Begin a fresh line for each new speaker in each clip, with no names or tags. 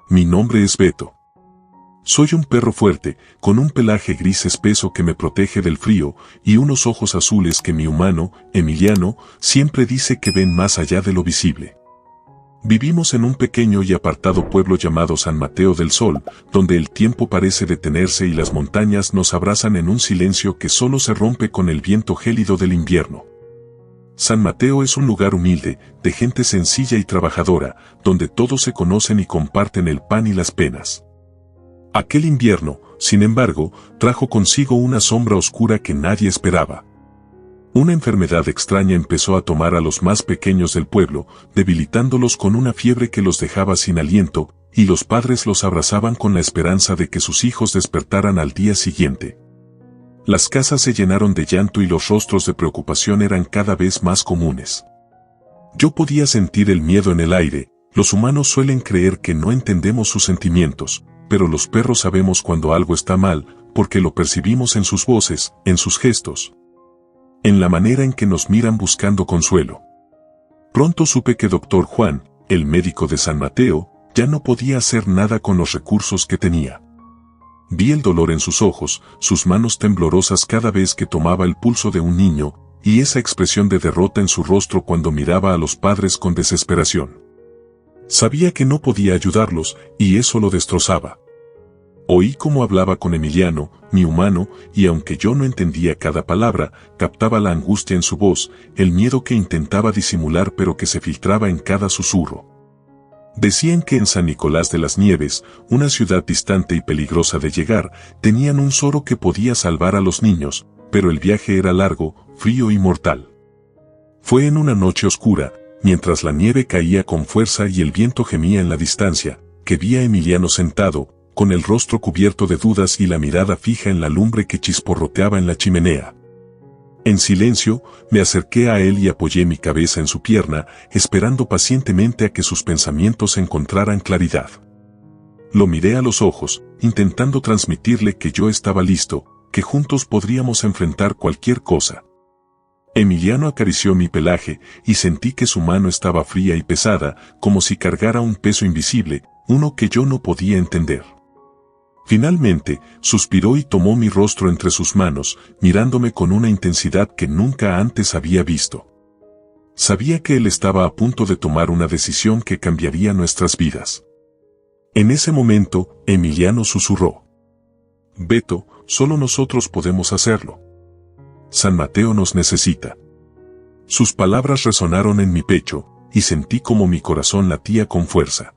Mi nombre es Beto. Soy un perro fuerte, con un pelaje gris espeso que me protege del frío y unos ojos azules que mi humano, Emiliano, siempre dice que ven más allá de lo visible. Vivimos en un pequeño y apartado pueblo llamado San Mateo del Sol, donde el tiempo parece detenerse y las montañas nos abrazan en un silencio que solo se rompe con el viento gélido del invierno. San Mateo es un lugar humilde, de gente sencilla y trabajadora, donde todos se conocen y comparten el pan y las penas. Aquel invierno, sin embargo, trajo consigo una sombra oscura que nadie esperaba. Una enfermedad extraña empezó a tomar a los más pequeños del pueblo, debilitándolos con una fiebre que los dejaba sin aliento, y los padres los abrazaban con la esperanza de que sus hijos despertaran al día siguiente. Las casas se llenaron de llanto y los rostros de preocupación eran cada vez más comunes. Yo podía sentir el miedo en el aire. Los humanos suelen creer que no entendemos sus sentimientos, pero los perros sabemos cuando algo está mal, porque lo percibimos en sus voces, en sus gestos, en la manera en que nos miran buscando consuelo. Pronto supe que Dr. Juan, el médico de San Mateo, ya no podía hacer nada con los recursos que tenía. Vi el dolor en sus ojos, sus manos temblorosas cada vez que tomaba el pulso de un niño, y esa expresión de derrota en su rostro cuando miraba a los padres con desesperación. Sabía que no podía ayudarlos, y eso lo destrozaba. Oí cómo hablaba con Emiliano, mi humano, y aunque yo no entendía cada palabra, captaba la angustia en su voz, el miedo que intentaba disimular pero que se filtraba en cada susurro. Decían que en San Nicolás de las Nieves, una ciudad distante y peligrosa de llegar, tenían un soro que podía salvar a los niños, pero el viaje era largo, frío y mortal. Fue en una noche oscura, mientras la nieve caía con fuerza y el viento gemía en la distancia, que vi a Emiliano sentado, con el rostro cubierto de dudas y la mirada fija en la lumbre que chisporroteaba en la chimenea. En silencio, me acerqué a él y apoyé mi cabeza en su pierna, esperando pacientemente a que sus pensamientos encontraran claridad. Lo miré a los ojos, intentando transmitirle que yo estaba listo, que juntos podríamos enfrentar cualquier cosa. Emiliano acarició mi pelaje, y sentí que su mano estaba fría y pesada, como si cargara un peso invisible, uno que yo no podía entender. Finalmente, suspiró y tomó mi rostro entre sus manos, mirándome con una intensidad que nunca antes había visto. Sabía que él estaba a punto de tomar una decisión que cambiaría nuestras vidas. En ese momento, Emiliano susurró: «Beto, solo nosotros podemos hacerlo. San Mateo nos necesita». Sus palabras resonaron en mi pecho, y sentí como mi corazón latía con fuerza.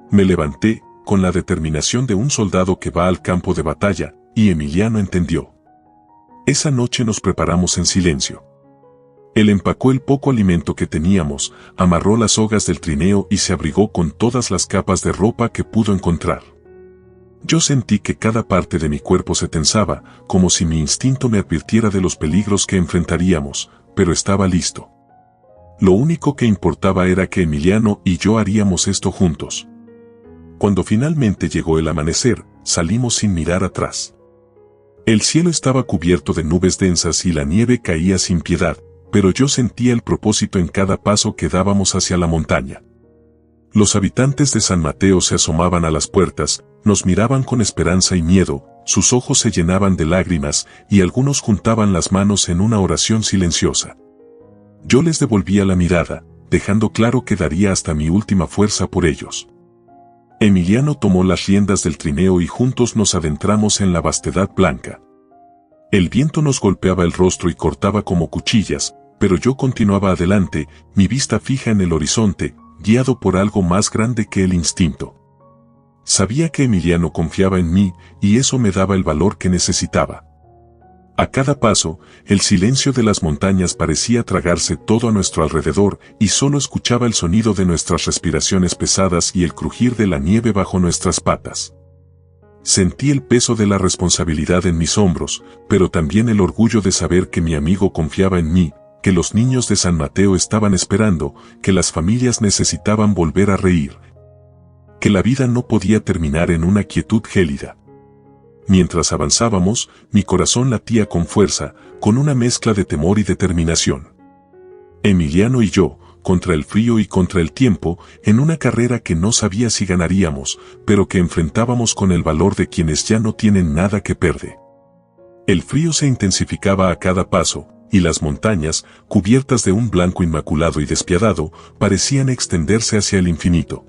Me levanté, con la determinación de un soldado que va al campo de batalla, y Emiliano entendió. Esa noche nos preparamos en silencio. Él empacó el poco alimento que teníamos, amarró las sogas del trineo y se abrigó con todas las capas de ropa que pudo encontrar. Yo sentí que cada parte de mi cuerpo se tensaba, como si mi instinto me advirtiera de los peligros que enfrentaríamos, pero estaba listo. Lo único que importaba era que Emiliano y yo haríamos esto juntos. Cuando finalmente llegó el amanecer, salimos sin mirar atrás. El cielo estaba cubierto de nubes densas y la nieve caía sin piedad, pero yo sentía el propósito en cada paso que dábamos hacia la montaña. Los habitantes de San Mateo se asomaban a las puertas, nos miraban con esperanza y miedo, sus ojos se llenaban de lágrimas y algunos juntaban las manos en una oración silenciosa. Yo les devolvía la mirada, dejando claro que daría hasta mi última fuerza por ellos. Emiliano tomó las riendas del trineo y juntos nos adentramos en la vastedad blanca. El viento nos golpeaba el rostro y cortaba como cuchillas, pero yo continuaba adelante, mi vista fija en el horizonte, guiado por algo más grande que el instinto. Sabía que Emiliano confiaba en mí, y eso me daba el valor que necesitaba. A cada paso, el silencio de las montañas parecía tragarse todo a nuestro alrededor y solo escuchaba el sonido de nuestras respiraciones pesadas y el crujir de la nieve bajo nuestras patas. Sentí el peso de la responsabilidad en mis hombros, pero también el orgullo de saber que mi amigo confiaba en mí, que los niños de San Mateo estaban esperando, que las familias necesitaban volver a reír, que la vida no podía terminar en una quietud gélida. Mientras avanzábamos, mi corazón latía con fuerza, con una mezcla de temor y determinación. Emiliano y yo, contra el frío y contra el tiempo, en una carrera que no sabía si ganaríamos, pero que enfrentábamos con el valor de quienes ya no tienen nada que perder. El frío se intensificaba a cada paso, y las montañas, cubiertas de un blanco inmaculado y despiadado, parecían extenderse hacia el infinito.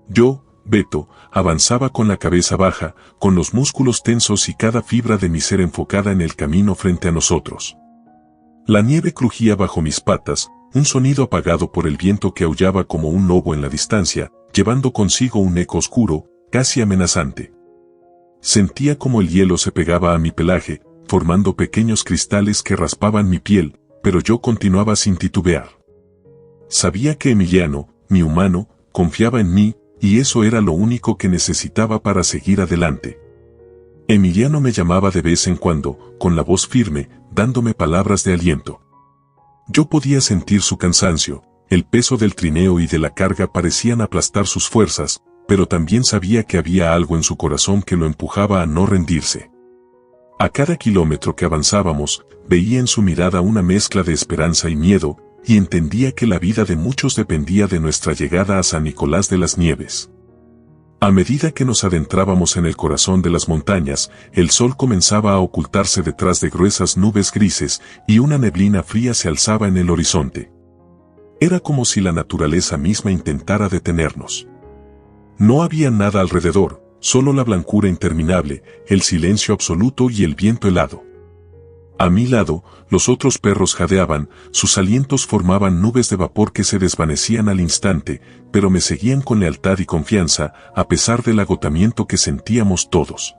Yo, Beto, avanzaba con la cabeza baja, con los músculos tensos y cada fibra de mi ser enfocada en el camino frente a nosotros. La nieve crujía bajo mis patas, un sonido apagado por el viento que aullaba como un lobo en la distancia, llevando consigo un eco oscuro, casi amenazante. Sentía como el hielo se pegaba a mi pelaje, formando pequeños cristales que raspaban mi piel, pero yo continuaba sin titubear. Sabía que Emiliano, mi humano, confiaba en mí, y eso era lo único que necesitaba para seguir adelante. Emiliano me llamaba de vez en cuando, con la voz firme, dándome palabras de aliento. Yo podía sentir su cansancio, el peso del trineo y de la carga parecían aplastar sus fuerzas, pero también sabía que había algo en su corazón que lo empujaba a no rendirse. A cada kilómetro que avanzábamos, veía en su mirada una mezcla de esperanza y miedo, y entendía que la vida de muchos dependía de nuestra llegada a San Nicolás de las Nieves. A medida que nos adentrábamos en el corazón de las montañas, el sol comenzaba a ocultarse detrás de gruesas nubes grises y una neblina fría se alzaba en el horizonte. Era como si la naturaleza misma intentara detenernos. No había nada alrededor, solo la blancura interminable, el silencio absoluto y el viento helado. A mi lado, los otros perros jadeaban, sus alientos formaban nubes de vapor que se desvanecían al instante, pero me seguían con lealtad y confianza, a pesar del agotamiento que sentíamos todos.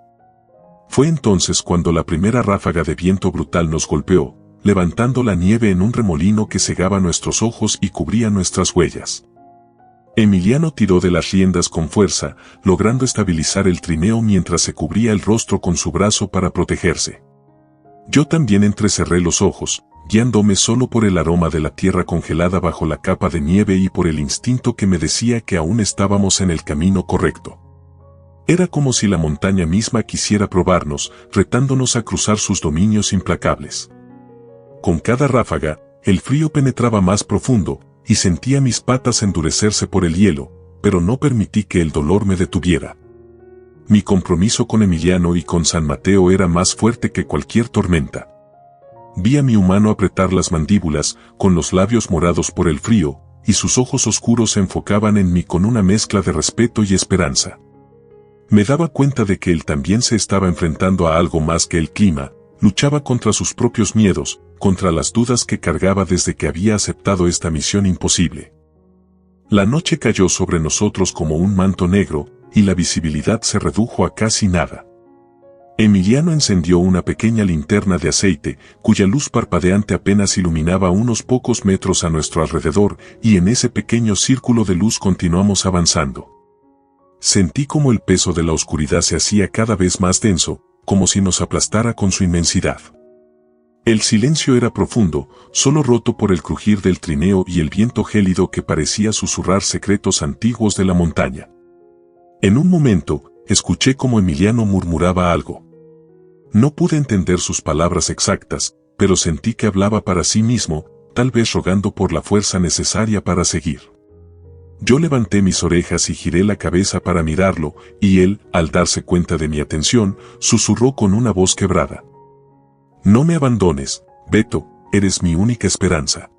Fue entonces cuando la primera ráfaga de viento brutal nos golpeó, levantando la nieve en un remolino que cegaba nuestros ojos y cubría nuestras huellas. Emiliano tiró de las riendas con fuerza, logrando estabilizar el trineo mientras se cubría el rostro con su brazo para protegerse. Yo también entrecerré los ojos, guiándome solo por el aroma de la tierra congelada bajo la capa de nieve y por el instinto que me decía que aún estábamos en el camino correcto. Era como si la montaña misma quisiera probarnos, retándonos a cruzar sus dominios implacables. Con cada ráfaga, el frío penetraba más profundo, y sentía mis patas endurecerse por el hielo, pero no permití que el dolor me detuviera. Mi compromiso con Emiliano y con San Mateo era más fuerte que cualquier tormenta. Vi a mi humano apretar las mandíbulas, con los labios morados por el frío, y sus ojos oscuros se enfocaban en mí con una mezcla de respeto y esperanza. Me daba cuenta de que él también se estaba enfrentando a algo más que el clima, luchaba contra sus propios miedos, contra las dudas que cargaba desde que había aceptado esta misión imposible. La noche cayó sobre nosotros como un manto negro, y la visibilidad se redujo a casi nada. Emiliano encendió una pequeña linterna de aceite, cuya luz parpadeante apenas iluminaba unos pocos metros a nuestro alrededor, y en ese pequeño círculo de luz continuamos avanzando. Sentí como el peso de la oscuridad se hacía cada vez más denso, como si nos aplastara con su inmensidad. El silencio era profundo, solo roto por el crujir del trineo y el viento gélido que parecía susurrar secretos antiguos de la montaña. En un momento, escuché como Emiliano murmuraba algo. No pude entender sus palabras exactas, pero sentí que hablaba para sí mismo, tal vez rogando por la fuerza necesaria para seguir. Yo levanté mis orejas y giré la cabeza para mirarlo, y él, al darse cuenta de mi atención, susurró con una voz quebrada. «No me abandones, Beto, eres mi única esperanza».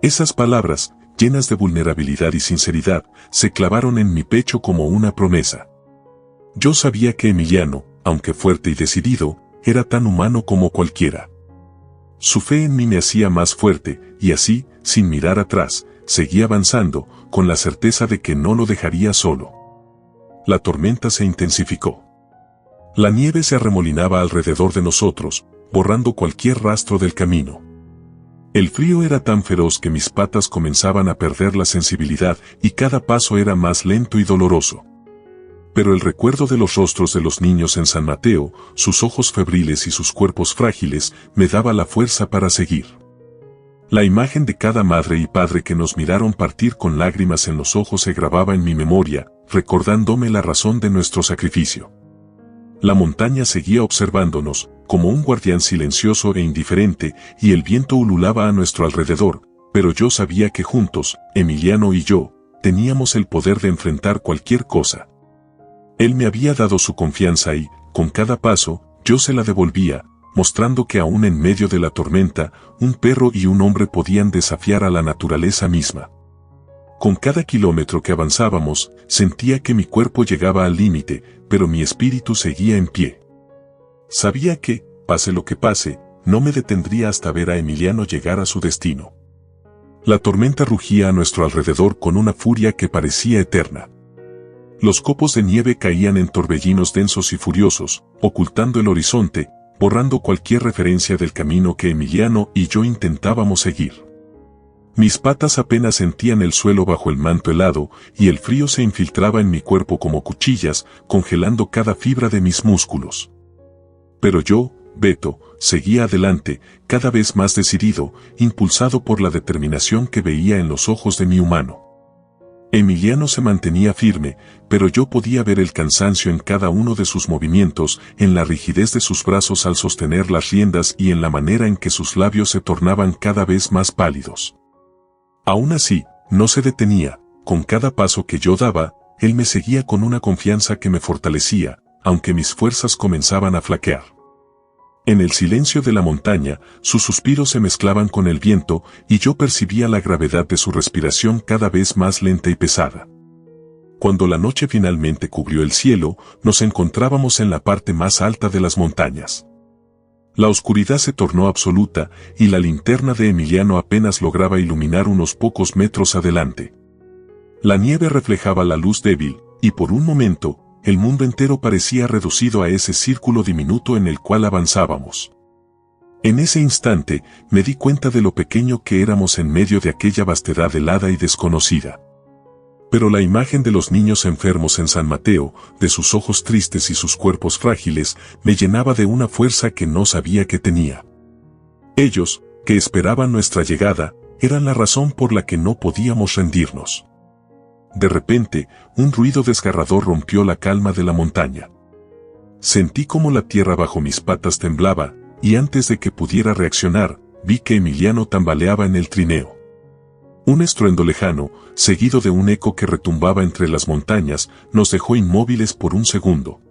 Esas palabras, llenas de vulnerabilidad y sinceridad, se clavaron en mi pecho como una promesa. Yo sabía que Emiliano, aunque fuerte y decidido, era tan humano como cualquiera. Su fe en mí me hacía más fuerte, y así, sin mirar atrás, seguí avanzando, con la certeza de que no lo dejaría solo. La tormenta se intensificó. La nieve se arremolinaba alrededor de nosotros, borrando cualquier rastro del camino. El frío era tan feroz que mis patas comenzaban a perder la sensibilidad y cada paso era más lento y doloroso. Pero el recuerdo de los rostros de los niños en San Mateo, sus ojos febriles y sus cuerpos frágiles, me daba la fuerza para seguir. La imagen de cada madre y padre que nos miraron partir con lágrimas en los ojos se grababa en mi memoria, recordándome la razón de nuestro sacrificio. La montaña seguía observándonos, como un guardián silencioso e indiferente, y el viento ululaba a nuestro alrededor, pero yo sabía que juntos, Emiliano y yo, teníamos el poder de enfrentar cualquier cosa. Él me había dado su confianza y, con cada paso, yo se la devolvía, mostrando que aún en medio de la tormenta, un perro y un hombre podían desafiar a la naturaleza misma. Con cada kilómetro que avanzábamos, sentía que mi cuerpo llegaba al límite, pero mi espíritu seguía en pie. Sabía que, pase lo que pase, no me detendría hasta ver a Emiliano llegar a su destino. La tormenta rugía a nuestro alrededor con una furia que parecía eterna. Los copos de nieve caían en torbellinos densos y furiosos, ocultando el horizonte, borrando cualquier referencia del camino que Emiliano y yo intentábamos seguir. Mis patas apenas sentían el suelo bajo el manto helado, y el frío se infiltraba en mi cuerpo como cuchillas, congelando cada fibra de mis músculos. Pero yo, Beto, seguía adelante, cada vez más decidido, impulsado por la determinación que veía en los ojos de mi humano. Emiliano se mantenía firme, pero yo podía ver el cansancio en cada uno de sus movimientos, en la rigidez de sus brazos al sostener las riendas y en la manera en que sus labios se tornaban cada vez más pálidos. Aún así, no se detenía, con cada paso que yo daba, él me seguía con una confianza que me fortalecía, aunque mis fuerzas comenzaban a flaquear. En el silencio de la montaña, sus suspiros se mezclaban con el viento y yo percibía la gravedad de su respiración cada vez más lenta y pesada. Cuando la noche finalmente cubrió el cielo, nos encontrábamos en la parte más alta de las montañas. La oscuridad se tornó absoluta y la linterna de Emiliano apenas lograba iluminar unos pocos metros adelante. La nieve reflejaba la luz débil, y por un momento, el mundo entero parecía reducido a ese círculo diminuto en el cual avanzábamos. En ese instante, me di cuenta de lo pequeño que éramos en medio de aquella vastedad helada y desconocida. Pero la imagen de los niños enfermos en San Mateo, de sus ojos tristes y sus cuerpos frágiles, me llenaba de una fuerza que no sabía que tenía. Ellos, que esperaban nuestra llegada, eran la razón por la que no podíamos rendirnos. De repente, un ruido desgarrador rompió la calma de la montaña. Sentí como la tierra bajo mis patas temblaba, y antes de que pudiera reaccionar, vi que Emiliano tambaleaba en el trineo. Un estruendo lejano, seguido de un eco que retumbaba entre las montañas, nos dejó inmóviles por un segundo.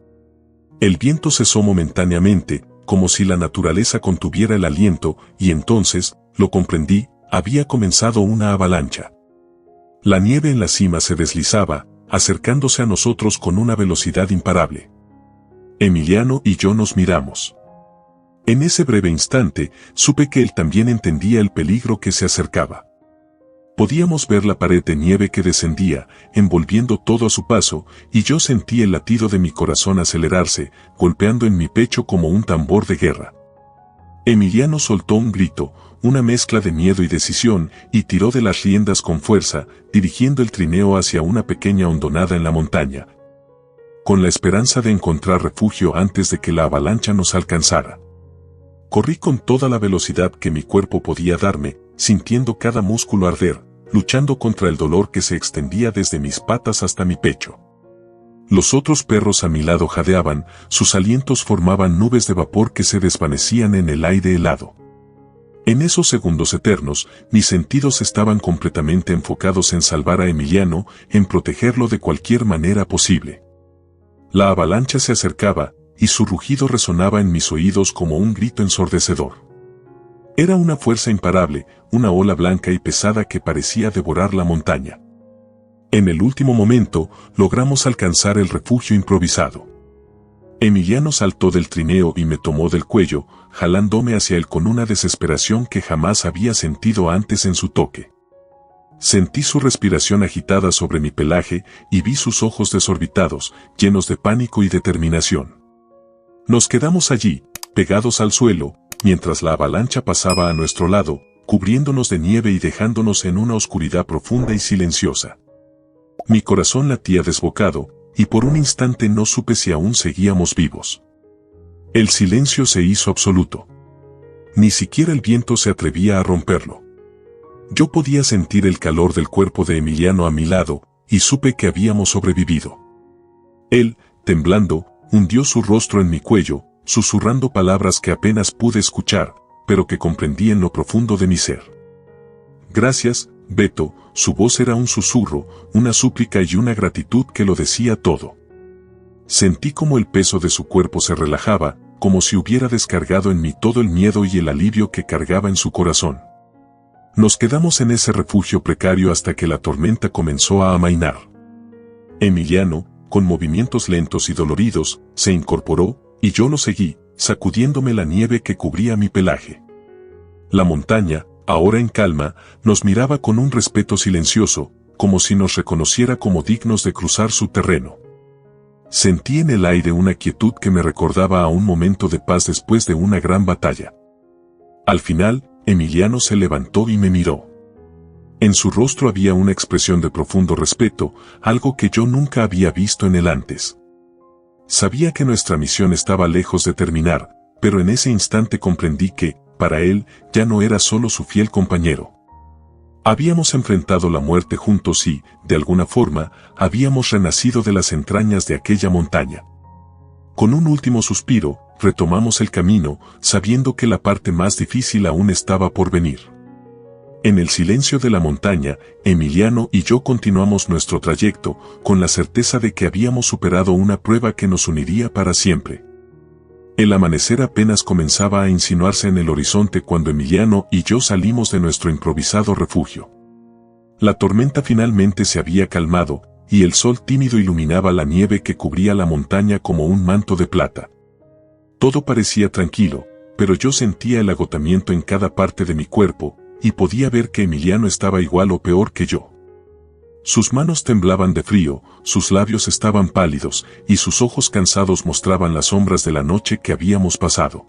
El viento cesó momentáneamente, como si la naturaleza contuviera el aliento, y entonces, lo comprendí, había comenzado una avalancha. La nieve en la cima se deslizaba, acercándose a nosotros con una velocidad imparable. Emiliano y yo nos miramos. En ese breve instante, supe que él también entendía el peligro que se acercaba. Podíamos ver la pared de nieve que descendía, envolviendo todo a su paso, y yo sentí el latido de mi corazón acelerarse, golpeando en mi pecho como un tambor de guerra. Emiliano soltó un grito, una mezcla de miedo y decisión, y tiró de las riendas con fuerza, dirigiendo el trineo hacia una pequeña hondonada en la montaña, con la esperanza de encontrar refugio antes de que la avalancha nos alcanzara. Corrí con toda la velocidad que mi cuerpo podía darme, sintiendo cada músculo arder, luchando contra el dolor que se extendía desde mis patas hasta mi pecho. Los otros perros a mi lado jadeaban, sus alientos formaban nubes de vapor que se desvanecían en el aire helado. En esos segundos eternos, mis sentidos estaban completamente enfocados en salvar a Emiliano, en protegerlo de cualquier manera posible. La avalancha se acercaba, y su rugido resonaba en mis oídos como un grito ensordecedor. Era una fuerza imparable, una ola blanca y pesada que parecía devorar la montaña. En el último momento, logramos alcanzar el refugio improvisado. Emiliano saltó del trineo y me tomó del cuello, jalándome hacia él con una desesperación que jamás había sentido antes en su toque. Sentí su respiración agitada sobre mi pelaje y vi sus ojos desorbitados, llenos de pánico y determinación. Nos quedamos allí, pegados al suelo, mientras la avalancha pasaba a nuestro lado, cubriéndonos de nieve y dejándonos en una oscuridad profunda y silenciosa. Mi corazón latía desbocado, y por un instante no supe si aún seguíamos vivos. El silencio se hizo absoluto. Ni siquiera el viento se atrevía a romperlo. Yo podía sentir el calor del cuerpo de Emiliano a mi lado, y supe que habíamos sobrevivido. Él, temblando, hundió su rostro en mi cuello, susurrando palabras que apenas pude escuchar, pero que comprendí en lo profundo de mi ser. Gracias, Beto. Su voz era un susurro, una súplica y una gratitud que lo decía todo. Sentí como el peso de su cuerpo se relajaba, como si hubiera descargado en mí todo el miedo y el alivio que cargaba en su corazón. Nos quedamos en ese refugio precario hasta que la tormenta comenzó a amainar. Emiliano, con movimientos lentos y doloridos, se incorporó, y yo lo seguí, sacudiéndome la nieve que cubría mi pelaje. La montaña, ahora en calma, nos miraba con un respeto silencioso, como si nos reconociera como dignos de cruzar su terreno. Sentí en el aire una quietud que me recordaba a un momento de paz después de una gran batalla. Al final, Emiliano se levantó y me miró. En su rostro había una expresión de profundo respeto, algo que yo nunca había visto en él antes. Sabía que nuestra misión estaba lejos de terminar, pero en ese instante comprendí que, para él, ya no era solo su fiel compañero. Habíamos enfrentado la muerte juntos y, de alguna forma, habíamos renacido de las entrañas de aquella montaña. Con un último suspiro, retomamos el camino, sabiendo que la parte más difícil aún estaba por venir. En el silencio de la montaña, Emiliano y yo continuamos nuestro trayecto, con la certeza de que habíamos superado una prueba que nos uniría para siempre. El amanecer apenas comenzaba a insinuarse en el horizonte cuando Emiliano y yo salimos de nuestro improvisado refugio. La tormenta finalmente se había calmado, y el sol tímido iluminaba la nieve que cubría la montaña como un manto de plata. Todo parecía tranquilo, pero yo sentía el agotamiento en cada parte de mi cuerpo, y podía ver que Emiliano estaba igual o peor que yo. Sus manos temblaban de frío, sus labios estaban pálidos, y sus ojos cansados mostraban las sombras de la noche que habíamos pasado.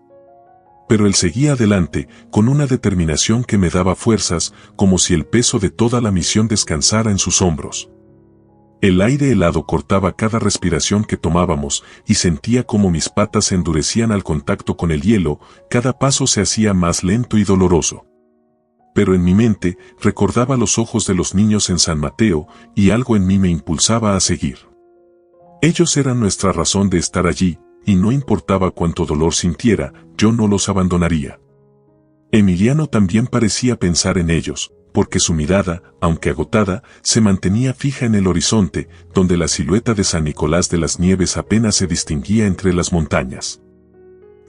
Pero él seguía adelante, con una determinación que me daba fuerzas, como si el peso de toda la misión descansara en sus hombros. El aire helado cortaba cada respiración que tomábamos, y sentía como mis patas se endurecían al contacto con el hielo, cada paso se hacía más lento y doloroso. Pero en mi mente, recordaba los ojos de los niños en San Mateo, y algo en mí me impulsaba a seguir. Ellos eran nuestra razón de estar allí, y no importaba cuánto dolor sintiera, yo no los abandonaría. Emiliano también parecía pensar en ellos, porque su mirada, aunque agotada, se mantenía fija en el horizonte, donde la silueta de San Nicolás de las Nieves apenas se distinguía entre las montañas.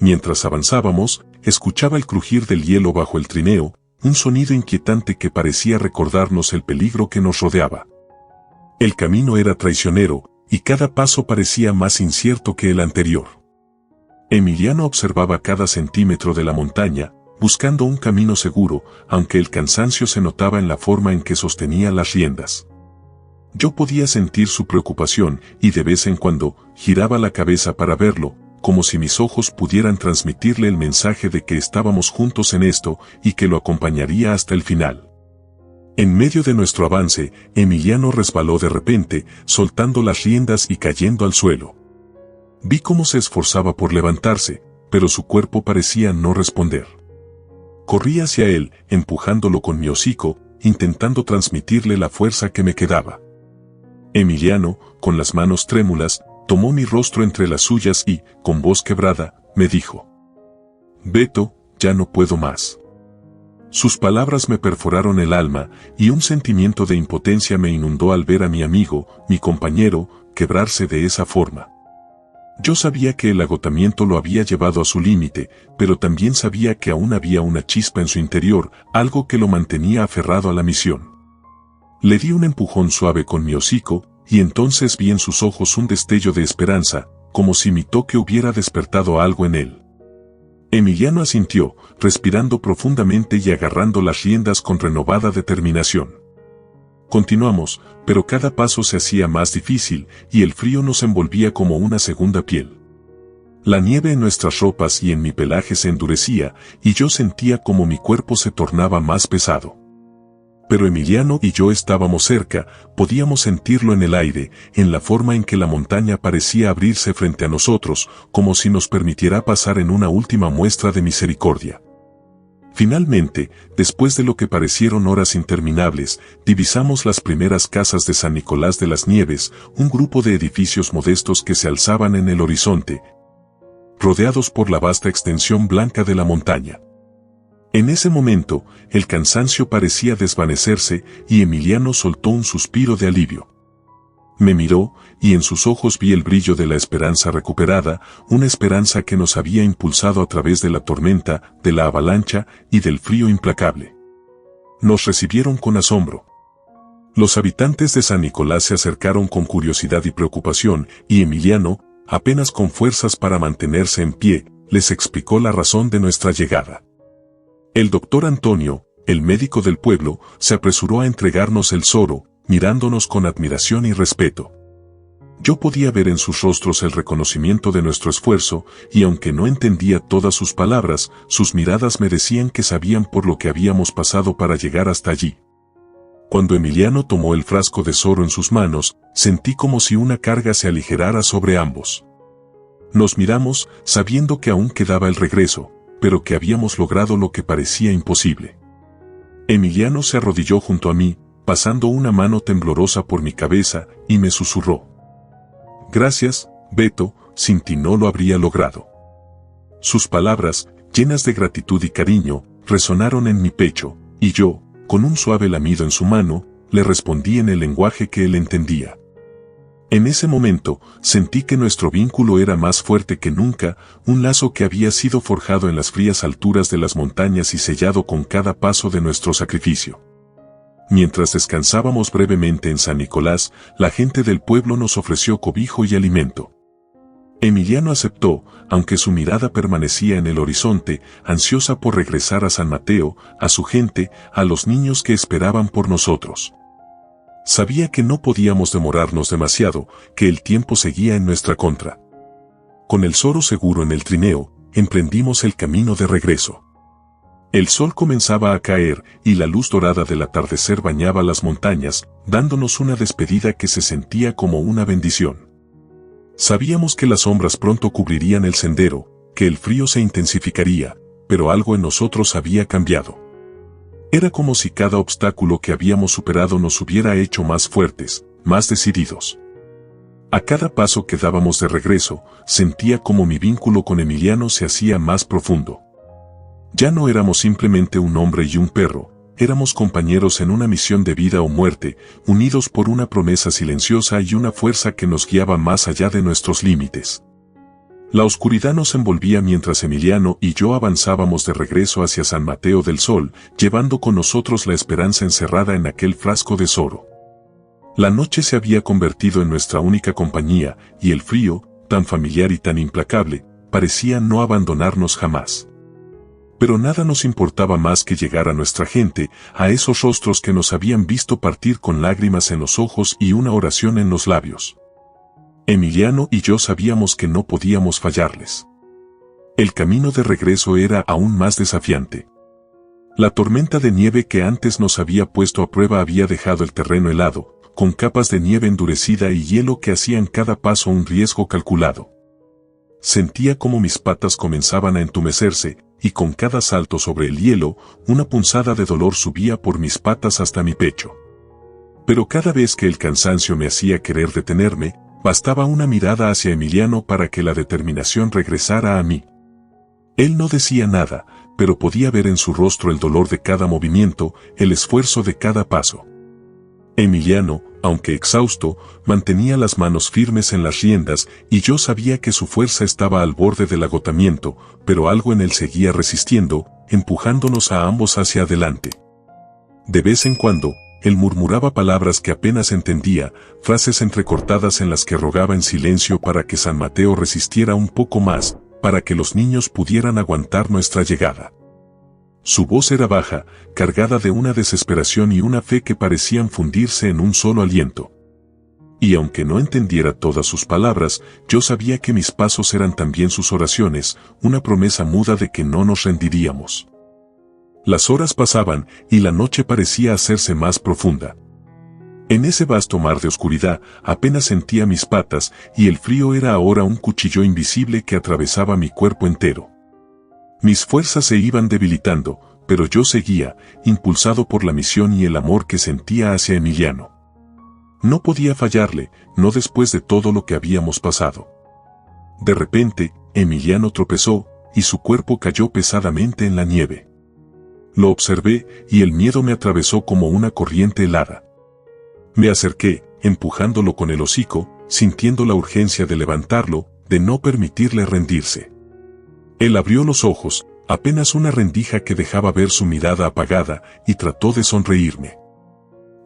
Mientras avanzábamos, escuchaba el crujir del hielo bajo el trineo, un sonido inquietante que parecía recordarnos el peligro que nos rodeaba. El camino era traicionero, y cada paso parecía más incierto que el anterior. Emiliano observaba cada centímetro de la montaña, buscando un camino seguro, aunque el cansancio se notaba en la forma en que sostenía las riendas. Yo podía sentir su preocupación, y de vez en cuando, giraba la cabeza para verlo, como si mis ojos pudieran transmitirle el mensaje de que estábamos juntos en esto, y que lo acompañaría hasta el final. En medio de nuestro avance, Emiliano resbaló de repente, soltando las riendas y cayendo al suelo. Vi cómo se esforzaba por levantarse, pero su cuerpo parecía no responder. Corrí hacia él, empujándolo con mi hocico, intentando transmitirle la fuerza que me quedaba. Emiliano, con las manos trémulas, tomó mi rostro entre las suyas y, con voz quebrada, me dijo: «Beto, ya no puedo más». Sus palabras me perforaron el alma, y un sentimiento de impotencia me inundó al ver a mi amigo, mi compañero, quebrarse de esa forma. Yo sabía que el agotamiento lo había llevado a su límite, pero también sabía que aún había una chispa en su interior, algo que lo mantenía aferrado a la misión. Le di un empujón suave con mi hocico, y entonces vi en sus ojos un destello de esperanza, como si mi toque hubiera despertado algo en él. Emiliano asintió, respirando profundamente y agarrando las riendas con renovada determinación. Continuamos, pero cada paso se hacía más difícil, y el frío nos envolvía como una segunda piel. La nieve en nuestras ropas y en mi pelaje se endurecía, y yo sentía como mi cuerpo se tornaba más pesado. Pero Emiliano y yo estábamos cerca, podíamos sentirlo en el aire, en la forma en que la montaña parecía abrirse frente a nosotros, como si nos permitiera pasar en una última muestra de misericordia. Finalmente, después de lo que parecieron horas interminables, divisamos las primeras casas de San Nicolás de las Nieves, un grupo de edificios modestos que se alzaban en el horizonte, rodeados por la vasta extensión blanca de la montaña. En ese momento, el cansancio parecía desvanecerse y Emiliano soltó un suspiro de alivio. Me miró, y en sus ojos vi el brillo de la esperanza recuperada, una esperanza que nos había impulsado a través de la tormenta, de la avalancha y del frío implacable. Nos recibieron con asombro. Los habitantes de San Nicolás se acercaron con curiosidad y preocupación, y Emiliano, apenas con fuerzas para mantenerse en pie, les explicó la razón de nuestra llegada. El doctor Antonio, el médico del pueblo, se apresuró a entregarnos el soro, mirándonos con admiración y respeto. Yo podía ver en sus rostros el reconocimiento de nuestro esfuerzo, y aunque no entendía todas sus palabras, sus miradas me decían que sabían por lo que habíamos pasado para llegar hasta allí. Cuando Emiliano tomó el frasco de soro en sus manos, sentí como si una carga se aligerara sobre ambos. Nos miramos, sabiendo que aún quedaba el regreso, pero que habíamos logrado lo que parecía imposible. Emiliano se arrodilló junto a mí, pasando una mano temblorosa por mi cabeza, y me susurró: «Gracias, Beto, sin ti no lo habría logrado». Sus palabras, llenas de gratitud y cariño, resonaron en mi pecho, y yo, con un suave lamido en su mano, le respondí en el lenguaje que él entendía. En ese momento, sentí que nuestro vínculo era más fuerte que nunca, un lazo que había sido forjado en las frías alturas de las montañas y sellado con cada paso de nuestro sacrificio. Mientras descansábamos brevemente en San Nicolás, la gente del pueblo nos ofreció cobijo y alimento. Emiliano aceptó, aunque su mirada permanecía en el horizonte, ansiosa por regresar a San Mateo, a su gente, a los niños que esperaban por nosotros. Sabía que no podíamos demorarnos demasiado, que el tiempo seguía en nuestra contra. Con el soro seguro en el trineo, emprendimos el camino de regreso. El sol comenzaba a caer, y la luz dorada del atardecer bañaba las montañas, dándonos una despedida que se sentía como una bendición. Sabíamos que las sombras pronto cubrirían el sendero, que el frío se intensificaría, pero algo en nosotros había cambiado. Era como si cada obstáculo que habíamos superado nos hubiera hecho más fuertes, más decididos. A cada paso que dábamos de regreso, sentía como mi vínculo con Emiliano se hacía más profundo. Ya no éramos simplemente un hombre y un perro, éramos compañeros en una misión de vida o muerte, unidos por una promesa silenciosa y una fuerza que nos guiaba más allá de nuestros límites. La oscuridad nos envolvía mientras Emiliano y yo avanzábamos de regreso hacia San Mateo del Sol, llevando con nosotros la esperanza encerrada en aquel frasco de soro. La noche se había convertido en nuestra única compañía, y el frío, tan familiar y tan implacable, parecía no abandonarnos jamás. Pero nada nos importaba más que llegar a nuestra gente, a esos rostros que nos habían visto partir con lágrimas en los ojos y una oración en los labios. Emiliano y yo sabíamos que no podíamos fallarles. El camino de regreso era aún más desafiante. La tormenta de nieve que antes nos había puesto a prueba había dejado el terreno helado, con capas de nieve endurecida y hielo que hacían cada paso un riesgo calculado. Sentía como mis patas comenzaban a entumecerse, y con cada salto sobre el hielo, una punzada de dolor subía por mis patas hasta mi pecho. Pero cada vez que el cansancio me hacía querer detenerme, bastaba una mirada hacia Emiliano para que la determinación regresara a mí. Él no decía nada, pero podía ver en su rostro el dolor de cada movimiento, el esfuerzo de cada paso. Emiliano, aunque exhausto, mantenía las manos firmes en las riendas, y yo sabía que su fuerza estaba al borde del agotamiento, pero algo en él seguía resistiendo, empujándonos a ambos hacia adelante. De vez en cuando, él murmuraba palabras que apenas entendía, frases entrecortadas en las que rogaba en silencio para que San Mateo resistiera un poco más, para que los niños pudieran aguantar nuestra llegada. Su voz era baja, cargada de una desesperación y una fe que parecían fundirse en un solo aliento. Y aunque no entendiera todas sus palabras, yo sabía que mis pasos eran también sus oraciones, una promesa muda de que no nos rendiríamos. Las horas pasaban, y la noche parecía hacerse más profunda. En ese vasto mar de oscuridad, apenas sentía mis patas, y el frío era ahora un cuchillo invisible que atravesaba mi cuerpo entero. Mis fuerzas se iban debilitando, pero yo seguía, impulsado por la misión y el amor que sentía hacia Emiliano. No podía fallarle, no después de todo lo que habíamos pasado. De repente, Emiliano tropezó, y su cuerpo cayó pesadamente en la nieve. Lo observé y el miedo me atravesó como una corriente helada. Me acerqué, empujándolo con el hocico, sintiendo la urgencia de levantarlo, de no permitirle rendirse. Él abrió los ojos, apenas una rendija que dejaba ver su mirada apagada, y trató de sonreírme.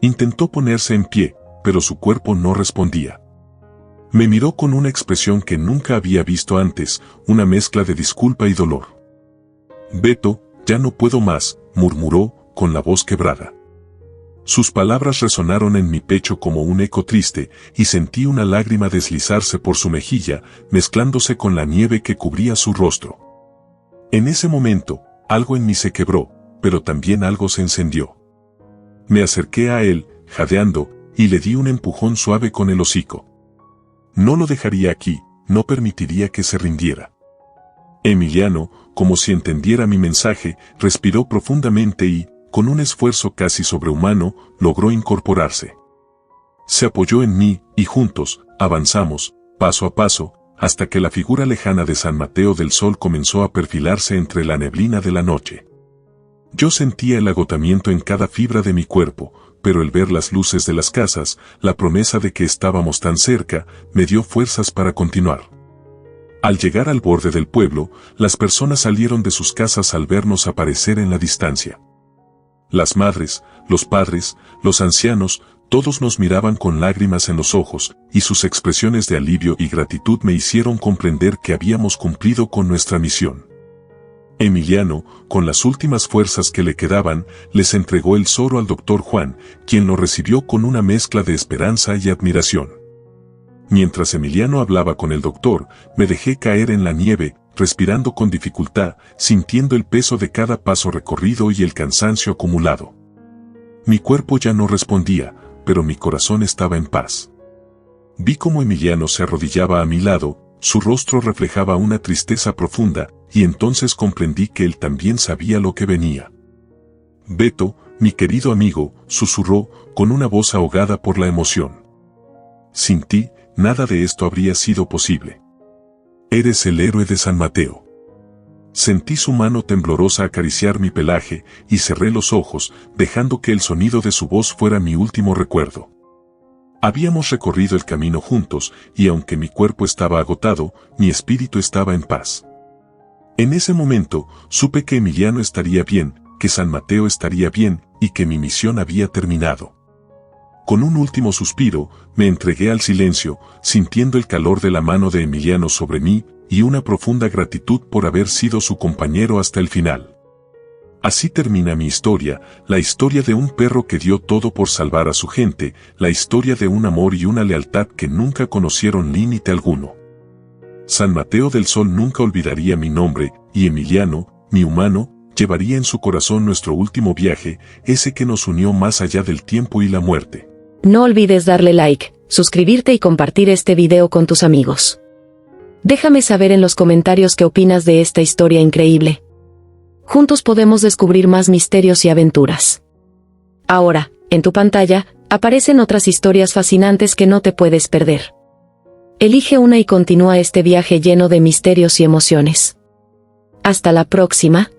Intentó ponerse en pie, pero su cuerpo no respondía. Me miró con una expresión que nunca había visto antes, una mezcla de disculpa y dolor. «Beto, ya no puedo más», murmuró, con la voz quebrada. Sus palabras resonaron en mi pecho como un eco triste, y sentí una lágrima deslizarse por su mejilla, mezclándose con la nieve que cubría su rostro. En ese momento, algo en mí se quebró, pero también algo se encendió. Me acerqué a él, jadeando, y le di un empujón suave con el hocico. No lo dejaría aquí, no permitiría que se rindiera. Emiliano, como si entendiera mi mensaje, respiró profundamente y, con un esfuerzo casi sobrehumano, logró incorporarse. Se apoyó en mí, y juntos, avanzamos, paso a paso, hasta que la figura lejana de San Mateo del Sol comenzó a perfilarse entre la neblina de la noche. Yo sentía el agotamiento en cada fibra de mi cuerpo, pero el ver las luces de las casas, la promesa de que estábamos tan cerca, me dio fuerzas para continuar. Al llegar al borde del pueblo, las personas salieron de sus casas al vernos aparecer en la distancia. Las madres, los padres, los ancianos, todos nos miraban con lágrimas en los ojos, y sus expresiones de alivio y gratitud me hicieron comprender que habíamos cumplido con nuestra misión. Emiliano, con las últimas fuerzas que le quedaban, les entregó el soro al doctor Juan, quien lo recibió con una mezcla de esperanza y admiración. Mientras Emiliano hablaba con el doctor, me dejé caer en la nieve, respirando con dificultad, sintiendo el peso de cada paso recorrido y el cansancio acumulado. Mi cuerpo ya no respondía, pero mi corazón estaba en paz. Vi cómo Emiliano se arrodillaba a mi lado, su rostro reflejaba una tristeza profunda, y entonces comprendí que él también sabía lo que venía. «Beto, mi querido amigo», susurró, con una voz ahogada por la emoción. «Sin ti, nada de esto habría sido posible. Eres el héroe de San Mateo». Sentí su mano temblorosa acariciar mi pelaje, y cerré los ojos, dejando que el sonido de su voz fuera mi último recuerdo. Habíamos recorrido el camino juntos, y aunque mi cuerpo estaba agotado, mi espíritu estaba en paz. En ese momento, supe que Emiliano estaría bien, que San Mateo estaría bien, y que mi misión había terminado. Con un último suspiro, me entregué al silencio, sintiendo el calor de la mano de Emiliano sobre mí, y una profunda gratitud por haber sido su compañero hasta el final. Así termina mi historia, la historia de un perro que dio todo por salvar a su gente, la historia de un amor y una lealtad que nunca conocieron límite alguno. San Mateo del Sol nunca olvidaría mi nombre, y Emiliano, mi humano, llevaría en su corazón nuestro último viaje, ese que nos unió más allá del tiempo y la muerte.
No olvides darle like, suscribirte y compartir este video con tus amigos. Déjame saber en los comentarios qué opinas de esta historia increíble. Juntos podemos descubrir más misterios y aventuras. Ahora, en tu pantalla, aparecen otras historias fascinantes que no te puedes perder. Elige una y continúa este viaje lleno de misterios y emociones. Hasta la próxima.